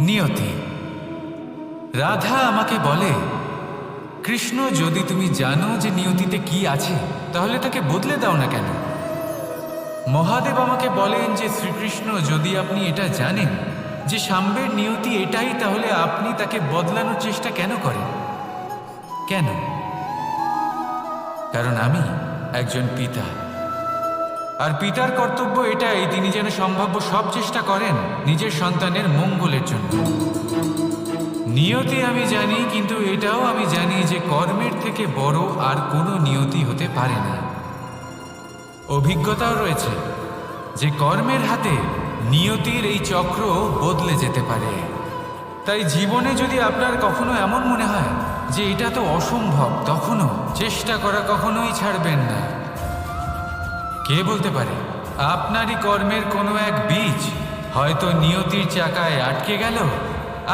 নিয়তি। রাধা আমাকে বলে, কৃষ্ণ, যদি তুমি জানো যে নিয়তিতে কি আছে তাহলে তাকে বদলে দাও না কেন? মহাদেব আমাকে বলেন যে শ্রীকৃষ্ণ, যদি আপনি এটা জানেন যে সাম্বের নিয়তি এটাই, তাহলে আপনি তাকে বদলানোর চেষ্টা কেন করেন? কেন? কারণ আমি একজন পিতা, আর পিতার কর্তব্য এটাই, তিনি যেন সম্ভাব্য সব চেষ্টা করেন নিজের সন্তানের মঙ্গলের জন্য। নিয়তি আমি জানি, কিন্তু এটাও আমি জানি যে কর্মের থেকে বড় আর কোনো নিয়তি হতে পারে না। অভিজ্ঞতাও রয়েছে যে কর্মের হাতে নিয়তির এই চক্র বদলে যেতে পারে। তাই জীবনে যদি আপনার কখনো এমন মনে হয় যে এটা তো অসম্ভব, তখনও চেষ্টা করা কখনোই ছাড়বেন না। কে বলতে পারে আপনারই কর্মের কোনো এক বীজ হয়তো নিয়তির চাকায় আটকে গেল,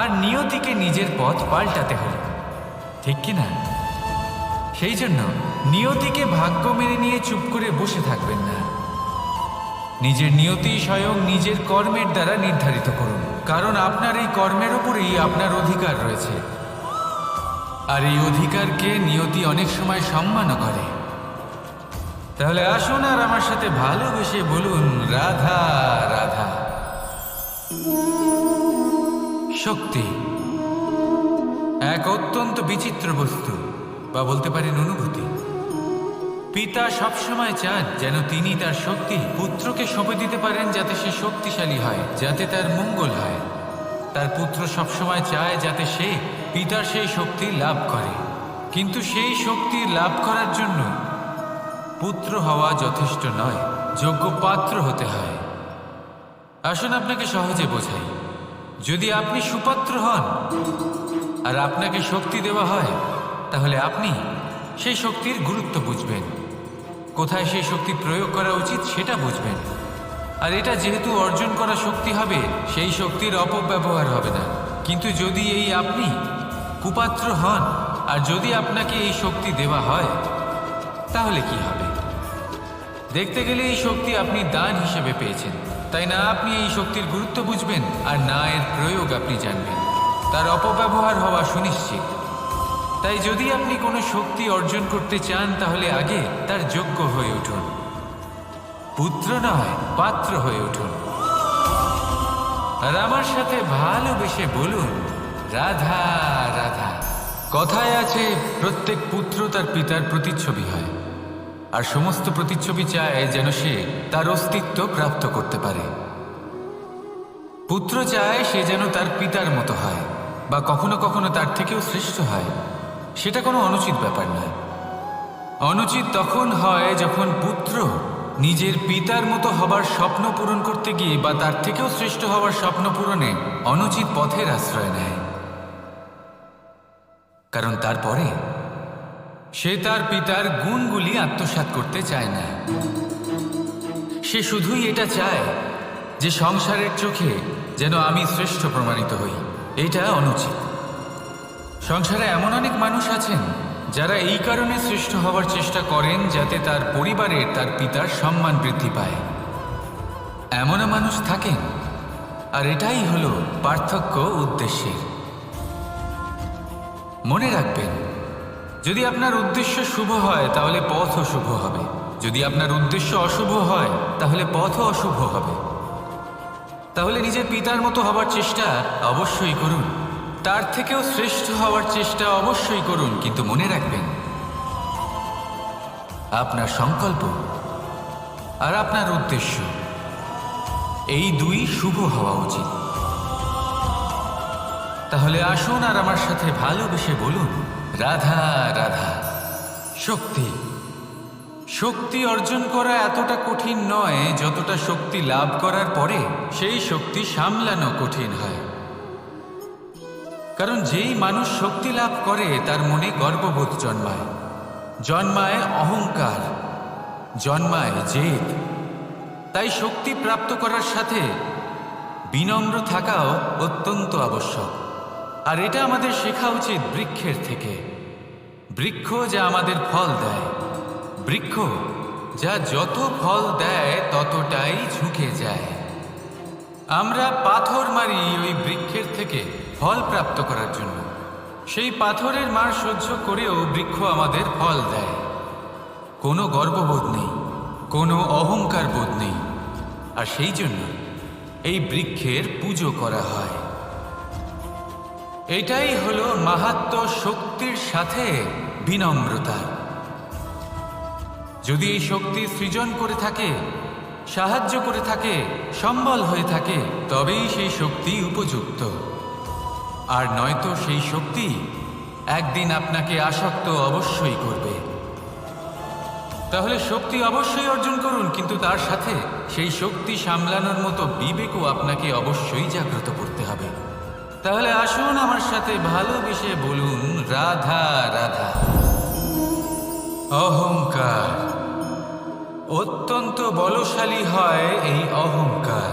আর নিয়তিকে নিজের পথ পাল্টাতে হলো, ঠিক কি না? সেই জন্য নিয়তিকে ভাগ্য মেনে নিয়ে চুপ করে বসে থাকবেন না। নিজের নিয়তি স্বয়ং নিজের কর্মের দ্বারা নির্ধারিত করুন, কারণ আপনার এই কর্মের উপরেই আপনার অধিকার রয়েছে। আর এই অধিকারকে নিয়তি অনেক সময় সম্মানও করে। তাহলে আসুন আর আমার সাথে ভালোবেসে বলুন, রাধা রাধা। শক্তি এক অত্যন্ত বিচিত্র বস্তু, বা বলতে পারেন অনুভূতি। পিতা সবসময় চান যেন তিনি তার শক্তি পুত্রকে সঁপে দিতে পারেন, যাতে সে শক্তিশালী হয়, যাতে তার মঙ্গল হয়। তার পুত্র সবসময় চায় যাতে সে পিতার সেই শক্তি লাভ করে, কিন্তু সেই শক্তি লাভ করার জন্য পুত্র হওয়া যথেষ্ট নয়, যোগ্য পাত্র হতে হয়। আসুন আপনাকে সহজে বোঝাই। যদি আপনি সুপাত্র হন আর আপনাকে শক্তি দেওয়া হয়, তাহলে আপনি সেই শক্তির গুরুত্ব বুঝবেন, কোথায় সেই শক্তি প্রয়োগ করা উচিত সেটা বুঝবেন। আর এটা যেহেতু অর্জন করা শক্তি হবে, সেই শক্তির অপব্যবহার হবে না। কিন্তু যদি এই আপনি কুপাত্র হন আর যদি আপনাকে এই শক্তি দেওয়া হয়, তাহলে কি হবে? দেখতে গেলে এই শক্তি আপনি দান হিসেবে পেয়েছেন, তাই না আপনি এই শক্তির গুরুত্ব বুঝবেন, আর না এর প্রয়োগ আপনি জানবেন। তার অপব্যবহার হওয়া সুনিশ্চিত। তাই যদি আপনি কোনো শক্তি অর্জন করতে চান, তাহলে আগে তার যোগ্য হয়ে উঠুন। পুত্র নয়, পাত্র হয়ে উঠুন। আর আমার সাথে ভালোবেসে বলুন, রাধা রাধা। কথায় আছে, প্রত্যেক পুত্র তার পিতার প্রতিচ্ছবি হয়, আর সমস্ত প্রতিচ্ছবি চায় যেন সে তার অস্তিত্ব প্রাপ্ত করতে পারে। পুত্র চায় সে যেন তার পিতার মতো হয়, বা কখনো কখনো তার থেকেও শ্রেষ্ঠ হয়। সেটা কোনো অনুচিত ব্যাপার নয়। অনুচিত তখন হয় যখন পুত্র নিজের পিতার মতো হবার স্বপ্ন পূরণ করতে গিয়ে বা তার থেকেও শ্রেষ্ঠ হওয়ার স্বপ্ন পূরণে অনুচিত পথের আশ্রয় নেয়। কারণ তারপরে সে তার পিতার গুণগুলি আত্মসাৎ করতে চায় না। সে শুধুই এটা চায় যে সংসারের চোখে যেন আমি শ্রেষ্ঠ প্রমাণিত হই। এটা অনুচিত। সংসারে এমন অনেক মানুষ আছেন যারা এই কারণে শ্রেষ্ঠ হওয়ার চেষ্টা করেন যাতে তার পরিবারের তার পিতার সম্মান বৃদ্ধি পায়। এমনও মানুষ থাকেন, আর এটাই হলো পার্থক্য উদ্দেশ্যের। মনে রাখবেন, যদি আপনার উদ্দেশ্য শুভ হয় তাহলে পথও শুভ হবে, যদি আপনার উদ্দেশ্য অশুভ হয় তাহলে পথও অশুভ হবে। তাহলে নিজের পিতার মতো হবার চেষ্টা অবশ্যই করুন, তার থেকেও শ্রেষ্ঠ হওয়ার চেষ্টা অবশ্যই করুন, কিন্তু মনে রাখবেন আপনার সংকল্প আর আপনার উদ্দেশ্য এই দুই শুভ হওয়া উচিত। তাহলে আসুন আর আমার সাথে ভালোবেসে বলুন, রাধা রাধা। শক্তি শক্তি অর্জন করা এতটা কঠিন নয় যতটা শক্তি লাভ করার পরে সেই শক্তি সামলানো কঠিন হয়। কারণ যেই মানুষ শক্তি লাভ করে তার মনে গর্ববোধ জন্মায়, জন্মায় অহংকার, জন্মায় জেদ। তাই শক্তি প্রাপ্ত করার সাথে বিনম্র থাকাও অত্যন্ত আবশ্যক। আর এটা আমাদের শেখা উচিত বৃক্ষের থেকে। বৃক্ষ যা আমাদের ফল দেয়, বৃক্ষ যা যত ফল দেয় ততটাই ঝুঁকে যায়। আমরা পাথর মারি ওই বৃক্ষের থেকে ফল প্রাপ্ত করার জন্য। সেই পাথরের মার সহ্য করেও বৃক্ষ আমাদের ফল দেয়। কোনো গর্ববোধ নেই, কোনো অহংকার বোধ নেই, আর সেই জন্য এই বৃক্ষের পুজো করা হয়। এটাই হলো মাহাত্ম্য শক্তির সাথে বিনম্রতা। যদি এই শক্তি সৃজন করে থাকে, সাহায্য করে থাকে, সম্বল হয়ে থাকে, তবেই সেই শক্তি উপযুক্ত। আর নয়তো সেই শক্তি একদিন আপনাকে আসক্ত অবশ্যই করবে। তাহলে শক্তি অবশ্যই অর্জন করুন, কিন্তু তার সাথে সেই শক্তি সামলানোর মতো বিবেকও আপনাকে অবশ্যই জাগ্রত করতে হবে। তাহলে আসুন আমার সাথে ভালোবেসে বলুন, রাধা রাধা। অহংকার অত্যন্ত বলশালী হয়। এই অহংকার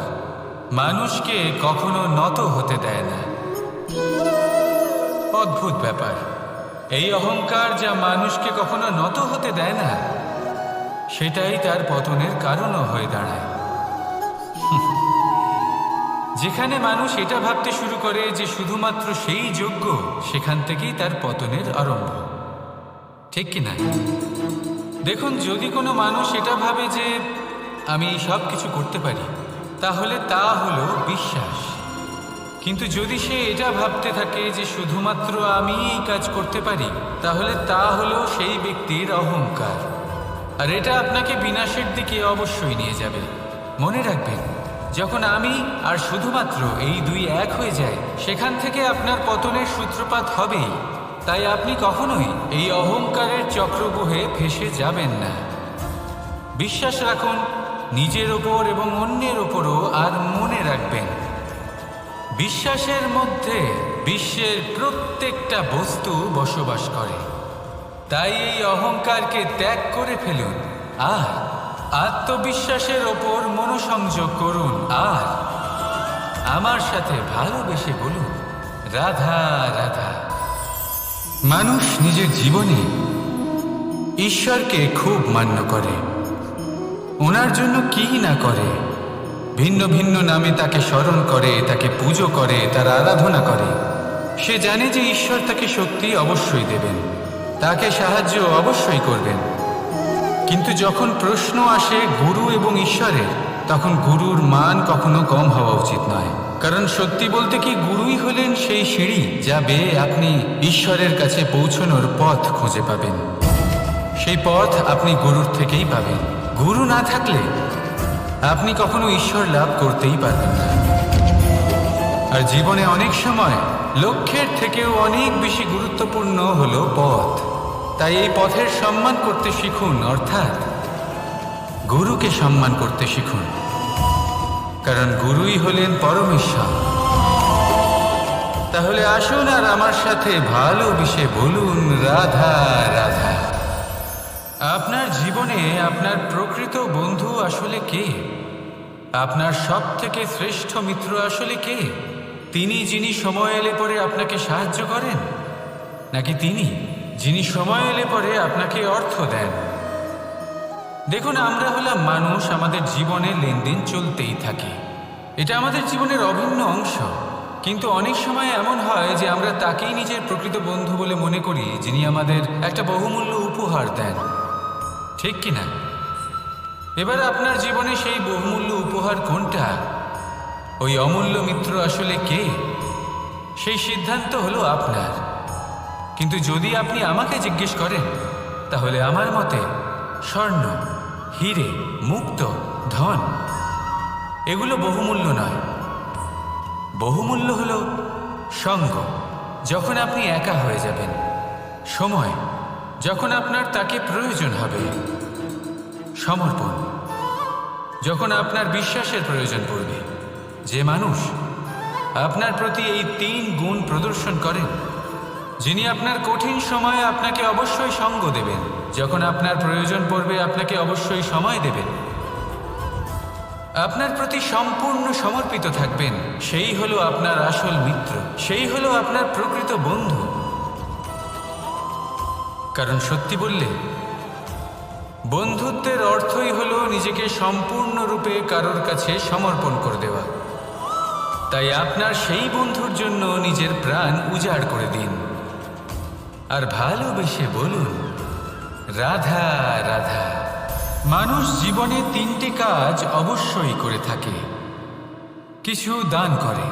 মানুষকে কখনো নত হতে দেয় না। অদ্ভুত ব্যাপার, এই অহংকার যা মানুষকে কখনো নত হতে দেয় না, সেটাই তার পতনের কারণও হয়ে দাঁড়ায়। যেখানে মানুষ এটা ভাবতে শুরু করে যে শুধুমাত্র সেই যোগ্য, সেখান থেকেই তার পতনের আরম্ভ। ঠিক কিনা? দেখুন, যদি কোনো মানুষ এটা ভাবে যে আমি সব কিছু করতে পারি, তাহলে তা হলো বিশ্বাস। কিন্তু যদি সে এটা ভাবতে থাকে যে শুধুমাত্র আমি এই কাজ করতে পারি, তাহলে তা হলো সেই ব্যক্তির অহংকার। আর এটা আপনাকে বিনাশের দিকে অবশ্যই নিয়ে যাবে। মনে রাখবেন, যখন আমি আর শুধুমাত্র এই দুই এক হয়ে যায়, সেখান থেকে আপনার পতনের সূত্রপাত হবেই। তাই আপনি কখনোই এই অহংকারের চক্রব্যূহে ফেঁসে যাবেন না। বিশ্বাস রাখুন নিজের ওপর এবং অন্যের ওপরও। আর মনে রাখবেন, বিশ্বাসের মধ্যে বিশ্বের প্রত্যেকটা বস্তু বসবাস করে। তাই এই অহংকারকে ত্যাগ করে ফেলুন আর আত্মবিশ্বাসের ওপর মনোসংযোগ করুন। আর আমার সাথে ভালোবেসে বলুন, রাধা রাধা। মানুষ নিজের জীবনে ঈশ্বরকে খুব মান্য করে। ওনার জন্য কি না করে, ভিন্ন ভিন্ন নামে তাকে স্মরণ করে, তাকে পুজো করে, তার আরাধনা করে। সে জানে যে ঈশ্বর তাকে শক্তি অবশ্যই দেবেন, তাকে সাহায্য অবশ্যই করবেন। কিন্তু যখন প্রশ্ন আসে গুরু এবং ঈশ্বরের, তখন গুরুর মান কখনো কম হওয়া উচিত নয়। কারণ সত্যি বলতে কি, গুরুই হলেন সেই সিঁড়ি যা বেয়ে আপনি ঈশ্বরের কাছে পৌঁছানোর পথ খুঁজে পাবেন। সেই পথ আপনি গুরুর থেকেই পাবেন। গুরু না থাকলে আপনি কখনো ঈশ্বর লাভ করতেই পারবেন না। আর জীবনে অনেক সময় লক্ষ্যের থেকেও অনেক বেশি গুরুত্বপূর্ণ হলো পথ। তাই এই পথের সম্মান করতে শিখুন, অর্থাৎ গুরুকে সম্মান করতে শিখুন। কারণ গুরুই হলেন পরমেশ্বর। তাহলে আসুন আর আমার সাথে ভালোবেসে বলুন, রাধা রাধা। আপনার জীবনে আপনার প্রকৃত বন্ধু আসলে কে? আপনার সব থেকে শ্রেষ্ঠ মিত্র আসলে কে? তিনি যিনি সময় এলে পরে আপনাকে সাহায্য করেন, নাকি তিনি যিনি সময় এলে পরে আপনাকে অর্থ দেন? দেখুন, আমরা হলাম মানুষ, আমাদের জীবনে লেনদেন চলতেই থাকে। এটা আমাদের জীবনের অভিন্ন অংশ। কিন্তু অনেক সময় এমন হয় যে আমরা তাকেই নিজের প্রকৃত বন্ধু বলে মনে করি, যিনি আমাদের একটা বহুমূল্য উপহার দেন। ঠিক কিনা? এবার আপনার জীবনে সেই বহুমূল্য উপহার কোনটা? ওই অমূল্য মিত্র আসলে কে? সেই সিদ্ধান্ত হলো আপনার। কিন্তু যদি আপনি আমাকে জিজ্ঞেস করেন, তাহলে আমার মতে স্বর্ণ, হিরে, মুক্ত, ধন এগুলো বহুমূল্য নয়। বহুমূল্য হলো সঙ্গ, যখন আপনি একা হয়ে যাবেন। সময়, যখন আপনার তাকে প্রয়োজন হবে। সমর্পণ, যখন আপনার বিশ্বাসের প্রয়োজন পড়বে। যে মানুষ আপনার প্রতি এই 3 গুণ প্রদর্শন করেন, যিনি আপনার কঠিন সময়ে আপনাকে অবশ্যই সঙ্গ দেবেন, যখন আপনার প্রয়োজন পড়বে আপনাকে অবশ্যই সময় দেবেন, আপনার প্রতি সম্পূর্ণ সমর্পিত থাকবেন, সেই হলো আপনার আসল মিত্র, সেই হলো আপনার প্রকৃত বন্ধু। কারণ সত্যি বললে, বন্ধুত্বের অর্থই হলো নিজেকে সম্পূর্ণরূপে কারোর কাছে সমর্পণ করে দেওয়া। তাই আপনার সেই বন্ধুর জন্য নিজের প্রাণ উজাড় করে দিন আর ভালোবেসে বলুন, রাধা রাধা। মানুষ জীবনে 3টে কাজ অবশ্যই করে থাকে, কিছু দান করে,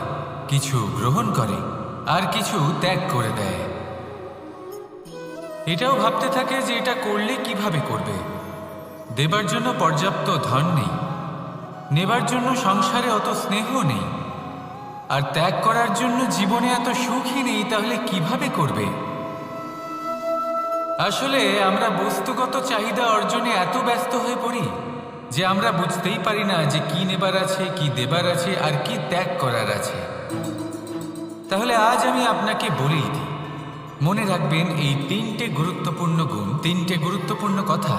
কিছু গ্রহণ করে, আর কিছু ত্যাগ করে দেয়। এটাও ভাবতে থাকে যে এটা করলে কিভাবে করবে। দেবার জন্য পর্যাপ্ত ধন নেই, নেবার জন্য সংসারে অত স্নেহ নেই, আর ত্যাগ করার জন্য জীবনে এত সুখই নেই, তাহলে কিভাবে করবে? আসলে আমরা বস্তুগত চাহিদা অর্জনে এত ব্যস্ত হয়ে পড়ি যে আমরা বুঝতেই পারি না যে কি নেবার আছে, কি দেবার আছে, আর কি ত্যাগ করার আছে। তাহলে আজ আমি আপনাকে বলেই দিই, মনে রাখবেন এই 3টে গুরুত্বপূর্ণ গুণ, 3টে গুরুত্বপূর্ণ কথা।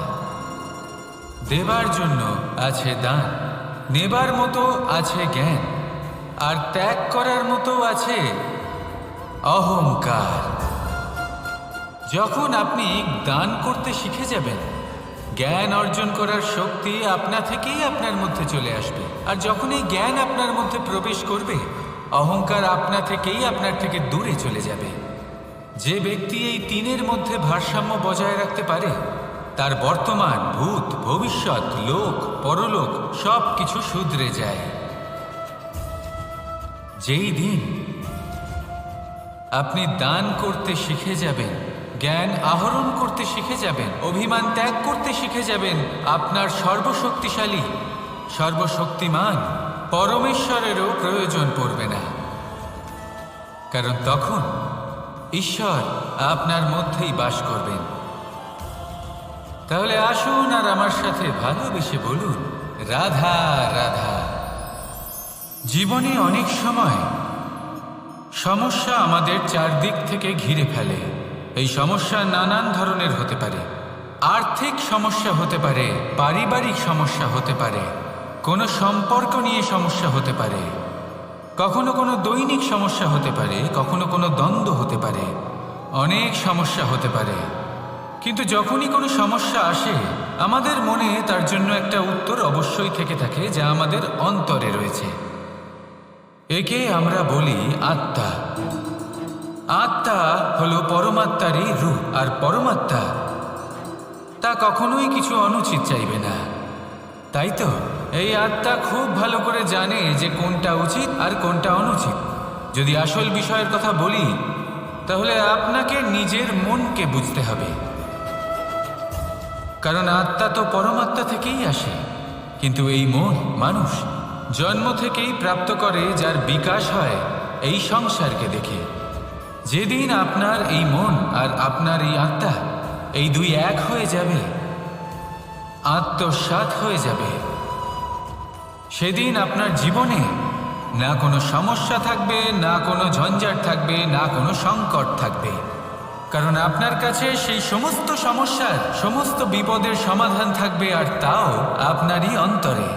দেবার জন্য আছে দান, নেবার মতো আছে জ্ঞান, আর ত্যাগ করার মতো আছে অহংকার। যখন আপনি দান করতে শিখে যাবেন, জ্ঞান অর্জন করার শক্তি আপনা থেকেই আপনার মধ্যে চলে আসবে। আর যখন এই জ্ঞান আপনার মধ্যে প্রবেশ করবে, অহংকার আপনা থেকেই আপনার থেকে দূরে চলে যাবে। যে ব্যক্তি এই 3-এর মধ্যে ভারসাম্য বজায় রাখতে পারে, তার বর্তমান, ভূত, ভবিষ্যৎ, লোক, পরলোক সব কিছু শুধরে যায়। যেই দিন আপনি দান করতে শিখে যাবেন, জ্ঞান আহরণ করতে শিখে যাবেন, অভিমান ত্যাগ করতে শিখে যাবেন, আপনার সর্বশক্তিশালী, সর্বশক্তিমান পরমেশ্বরেরও প্রয়োজন পড়বে না। কারণ তখন ঈশ্বর আপনার মধ্যেই বাস করবেন। তাহলে আসুন আর আমার সাথে ভালোবেসে বলুন, রাধা রাধা। জীবনে অনেক সময় সমস্যা আমাদের চারদিক থেকে ঘিরে ফেলে। এই সমস্যা নানান ধরনের হতে পারে। আর্থিক সমস্যা হতে পারে, পারিবারিক সমস্যা হতে পারে, কোনো সম্পর্ক নিয়ে সমস্যা হতে পারে, কখনো কোনো দৈনিক সমস্যা হতে পারে, কখনো কোনো দ্বন্দ্ব হতে পারে, অনেক সমস্যা হতে পারে। কিন্তু যখনই কোনো সমস্যা আসে, আমাদের মনে তার জন্য একটা উত্তর অবশ্যই থেকে থাকে, যা আমাদের অন্তরে রয়েছে। একে আমরা বলি আত্মা। আত্মা হলো পরমাত্মারই রূপ, আর পরমাত্মা তা কখনোই কিছু অনুচিত চাইবে না। তাই তো এই আত্মা খুব ভালো করে জানে যে কোনটা উচিত আর কোনটা অনুচিত। যদি আসল বিষয়ের কথা বলি, তাহলে আপনাকে নিজের মনকে বুঝতে হবে। কারণ আত্মা তো পরমাত্মা থেকেই আসে, কিন্তু এই মন মানুষ জন্ম থেকেই প্রাপ্ত করে, যার বিকাশ হয় এই সংসারকে দেখে। যেদিন আপনার এই মন আর আপনার এই আত্মা, এই দুই এক হয়ে যাবে, আত্মসাৎ হয়ে যাবে, সেদিন আপনার জীবনে না কোনো সমস্যা থাকবে, না কোনো ঝঞ্ঝাট থাকবে, না কোনো সংকট থাকবে। কারণ আপনার কাছে সেই সমস্ত সমস্যার, সমস্ত বিপদের সমাধান থাকবে, আর তাও আপনারই অন্তরে।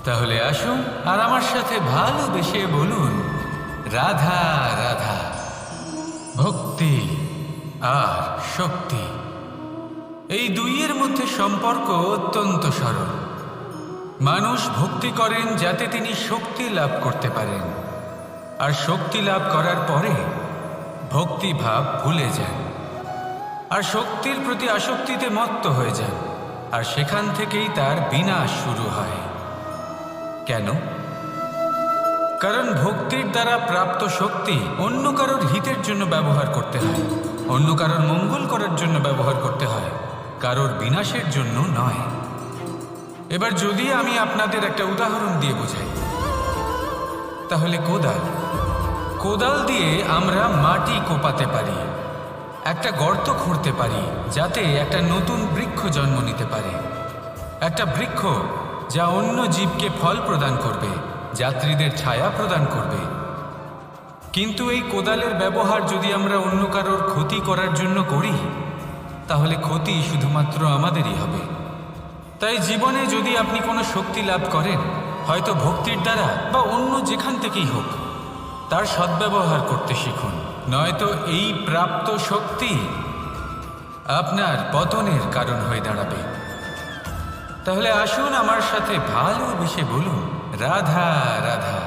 তাহলে আসুন আর আমার সাথে ভালোবেসে বলুন, রাধা রাধা। ভক্তি আর শক্তি, এই দুইয়ের মধ্যে সম্পর্ক অত্যন্ত সরল। মানুষ ভক্তি করেন যাতে তিনি শক্তি লাভ করতে পারেন, আর শক্তি লাভ করার পরে ভক্তিভাব ভুলে যান, আর শক্তির প্রতি আসক্তিতে মত্ত হয়ে যান, আর সেখান থেকেই তার বিনাশ শুরু হয়। কেন? কারণ ভক্তির দ্বারা প্রাপ্ত শক্তি অন্য কারোর হিতের জন্য ব্যবহার করতে হয়, অন্য কারোর মঙ্গল করার জন্য ব্যবহার করতে হয়, কারোর বিনাশের জন্য নয়। এবার যদি আমি আপনাদের একটা উদাহরণ দিয়ে বোঝাই, তাহলে কোদাল দিয়ে আমরা মাটি কোপাতে পারি, একটা গর্ত খুঁড়তে পারি, যাতে একটা নতুন বৃক্ষ জন্ম নিতে পারে। একটা বৃক্ষ যা অন্য জীবকে ফল প্রদান করবে, যাত্রীদের ছায়া প্রদান করবে। কিন্তু এই কোদালের ব্যবহার যদি আমরা অন্য কারোর ক্ষতি করার জন্য করি, তাহলে ক্ষতি শুধুমাত্র আমাদেরই হবে। তাই জীবনে যদি আপনি কোনো শক্তি লাভ করেন, হয়তো ভক্তির দ্বারা বা অন্য যেখান থেকেই হোক, তার সদ্ব্যবহার করতে শিখুন, নয়তো এই প্রাপ্ত শক্তি আপনার পতনের কারণ হয়ে দাঁড়াবে। তাহলে আসুন আমার সাথে ভালোবেসে বলুন, রাধা রাধা।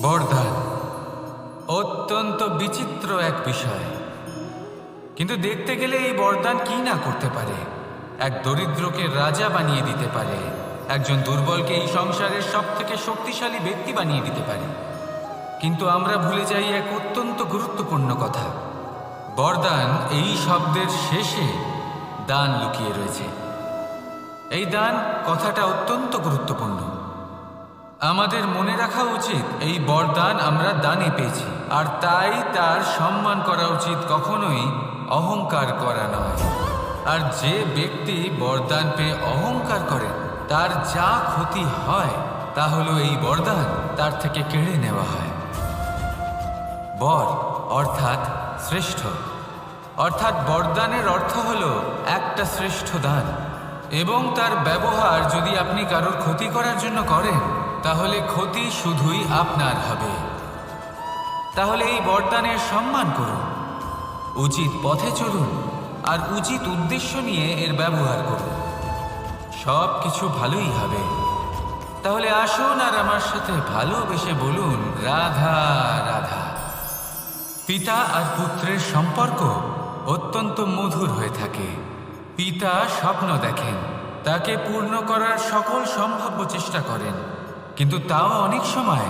বরদান অত্যন্ত বিচিত্র এক বিষয়, কিন্তু দেখতে গেলে এই বরদান কি না করতে পারে। এক দরিদ্রকে রাজা বানিয়ে দিতে পারে, একজন দুর্বলকে এই সংসারের সব থেকে শক্তিশালী ব্যক্তি বানিয়ে দিতে পারে। কিন্তু আমরা ভুলে যাই এক অত্যন্ত গুরুত্বপূর্ণ কথা। বরদান এই শব্দের শেষে দান লুকিয়ে রয়েছে। এই দান কথাটা অত্যন্ত গুরুত্বপূর্ণ। আমাদের মনে রাখা উচিত এই বরদান আমরা দানে পেয়েছি, আর তাই তার সম্মান করা উচিত, কখনোই অহংকার করা নয়। আর যে ব্যক্তি বরদান পেয়ে অহংকার করে তার যা ক্ষতি হয় তা হলো এই বরদান তার থেকে কেড়ে নেওয়া হয়। বর অর্থাৎ শ্রেষ্ঠ, অর্থাৎ বরদানের অর্থ হলো একটা শ্রেষ্ঠ দান, এবং তার ব্যবহার যদি আপনি কারোর ক্ষতি করার জন্য করেন তাহলে ক্ষতি শুধুই আপনার হবে। তাহলে এই বরদানের সম্মান করুন, উচিত পথে চলুন, আর উচিত উদ্দেশ্য নিয়ে এর ব্যবহার করুন, সব কিছু ভালোই হবে। তাহলে আসুন আর আমার সাথে ভালোবেসে বলুন, রাধা রাধা। পিতা আর পুত্রের সম্পর্ক অত্যন্ত মধুর হয়ে থাকে। পিতা স্বপ্ন দেখেন, তাকে পূর্ণ করার সকল সম্ভাব্য চেষ্টা করেন, কিন্তু তাও অনেক সময়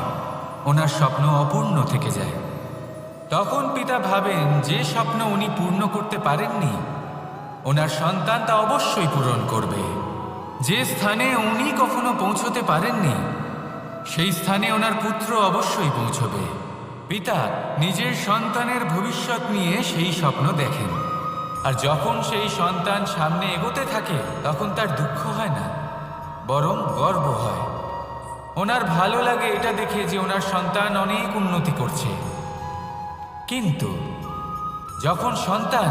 ওনার স্বপ্ন অপূর্ণ থেকে যায়। তখন পিতা ভাবেন যে স্বপ্ন উনি পূর্ণ করতে পারেননি ওনার সন্তান তা অবশ্যই পূরণ করবে। যে স্থানে উনি কখনো পৌঁছতে পারেননি সেই স্থানে ওনার পুত্র অবশ্যই পৌঁছবে। পিতা নিজের সন্তানের ভবিষ্যৎ নিয়ে সেই স্বপ্ন দেখেন, আর যখন সেই সন্তান সামনে এগোতে থাকে তখন তার দুঃখ হয় না, বরং গর্ব হয়। ওনার ভালো লাগে এটা দেখে যে ওনার সন্তান অনেক উন্নতি করছে। কিন্তু যখন সন্তান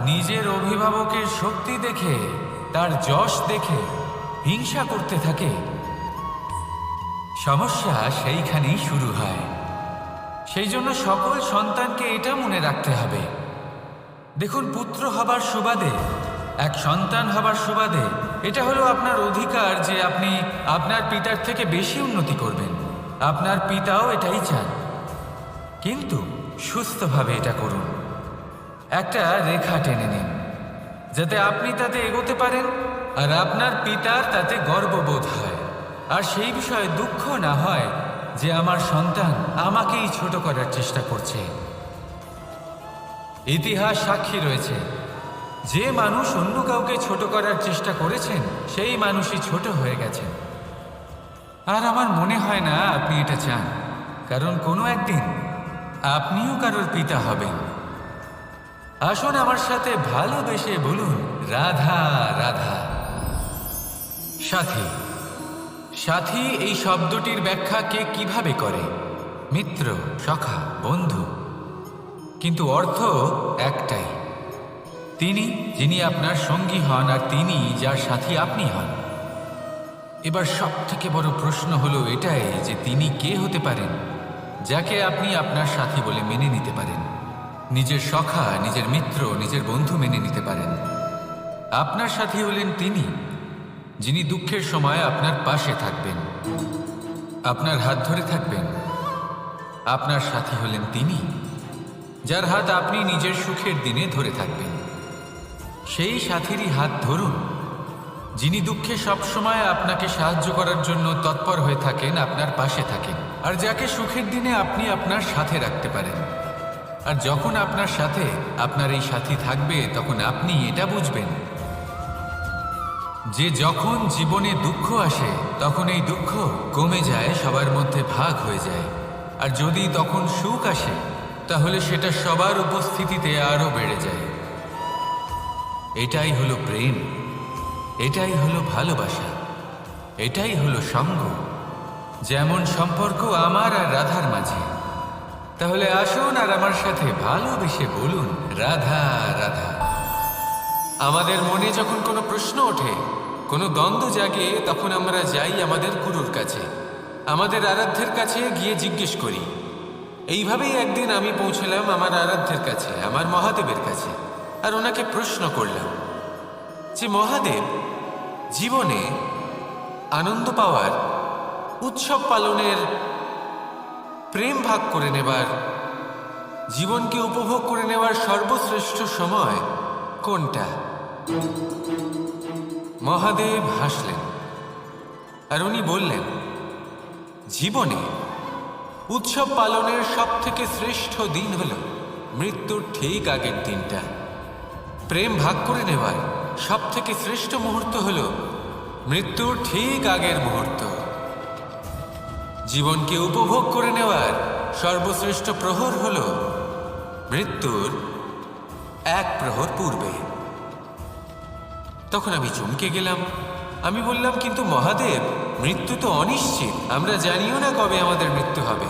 নিজের অভিভাবকের শক্তি দেখে, তার যশ দেখে হিংসা করতে থাকে, সমস্যা সেইখানেই শুরু হয়। সেই জন্য সকল সন্তানকে এটা মনে রাখতে হবে, দেখুন, পুত্র হবার সুবাদে, এক সন্তান হবার সুবাদে এটা হলো আপনার অধিকার যে আপনি আপনার পিতার থেকে বেশি উন্নতি করবেন। আপনার পিতাও এটাই চান, কিন্তু সুস্থভাবে এটা করুন। একটা রেখা টেনে নিন যাতে আপনি তাতে এগোতে পারেন আর আপনার পিতার তাতে গর্ববোধ হয়, আর সেই বিষয়ে দুঃখ না হয় যে আমার সন্তান আমাকেই ছোট করার চেষ্টা করছে। ইতিহাস সাক্ষী রয়েছে, যে মানুষ অন্য কাউকে ছোট করার চেষ্টা করেছেন সেই মানুষই ছোট হয়ে গেছেন। আর আমার মনে হয় না আপনি এটা চান, কারণ কোনো একদিন আপনিও কারোর পিতা হবেন। আসুন আমার সাথে ভালোবেসে বলুন, রাধা রাধা। সাথী। সাথী এই শব্দটির ব্যাখ্যা কে কিভাবে করে? মিত্র, সখা, বন্ধু, কিন্তু অর্থ একটাই। তিনি যিনি আপনার সঙ্গী হন আর তিনি যার সাথী আপনি হন। এবার সব থেকে বড় প্রশ্ন হলো এটাই যে তিনি কে হতে পারেন যাকে আপনি আপনার সাথী বলে মেনে নিতে পারেন, নিজের সখা, নিজের মিত্র, নিজের বন্ধু মেনে নিতে পারেন। আপনার সাথী হলেন তিনি যিনি দুঃখের সময় আপনার পাশে থাকবেন, আপনার হাত ধরে থাকবেন। আপনার সাথী হলেন তিনি যার হাত আপনি নিজের সুখের দিনে ধরে থাকবেন। সেই সাথীরই হাত ধরুন যিনি দুঃখে সবসময় আপনাকে সাহায্য করার জন্য তৎপর হয়ে থাকেন, আপনার পাশে থাকেন, আর যাকে সুখের দিনে আপনি আপনার সাথে রাখতে পারেন। আর যখন আপনার সাথে আপনার এই সাথী থাকবে তখন আপনি এটা বুঝবেন যে যখন জীবনে দুঃখ আসে তখন এই দুঃখ কমে যায়, সবার মধ্যে ভাগ হয়ে যায়। আর যদি তখন সুখ আসে তাহলে সেটা সবার উপস্থিতিতে আরো বেড়ে যায়। এটাই হলো প্রেম, এটাই হলো ভালোবাসা, এটাই হলো সঙ্গ, যেমন সম্পর্ক আমার আর রাধার মাঝে। তাহলে আসুন আর আমার সাথে ভালোবেসে বলুন, রাধা রাধা। আমাদের মনে যখন কোনো প্রশ্ন ওঠে, কোনো দ্বন্দ্ব জাগে, তখন আমরা যাই আমাদের গুরুর কাছে, আমাদের আরাধ্যের কাছে গিয়ে জিজ্ঞেস করি। এইভাবেই একদিন আমি পৌঁছলাম আমার আরাধ্যের কাছে, আমার মহাদেবের কাছে, আর ওনাকে প্রশ্ন করলাম যে মহাদেব, জীবনে আনন্দ পাওয়ার, উৎসব পালনের, প্রেম ভাগ করে নেবার, জীবনকে উপভোগ করে নেওয়ার সর্বশ্রেষ্ঠ সময় কোনটা? মহাদেব হাসলেন আর উনি বললেন, জীবনে উৎসব পালনের সব থেকে শ্রেষ্ঠ দিন হল মৃত্যুর ঠিক আগের দিনটা। প্রেম ভাগ করে নেওয়ার সব থেকে শ্রেষ্ঠ মুহূর্ত হল মৃত্যুর ঠিক আগের মুহূর্ত। জীবনকে উপভোগ করে নেওয়ার সর্বশ্রেষ্ঠ প্রহর হল মৃত্যুর এক প্রহর পূর্বে। তখন আমি চমকে গেলাম। আমি বললাম, কিন্তু মহাদেব, মৃত্যু তো অনিশ্চিত, আমরা জানিও না কবে আমাদের মৃত্যু হবে।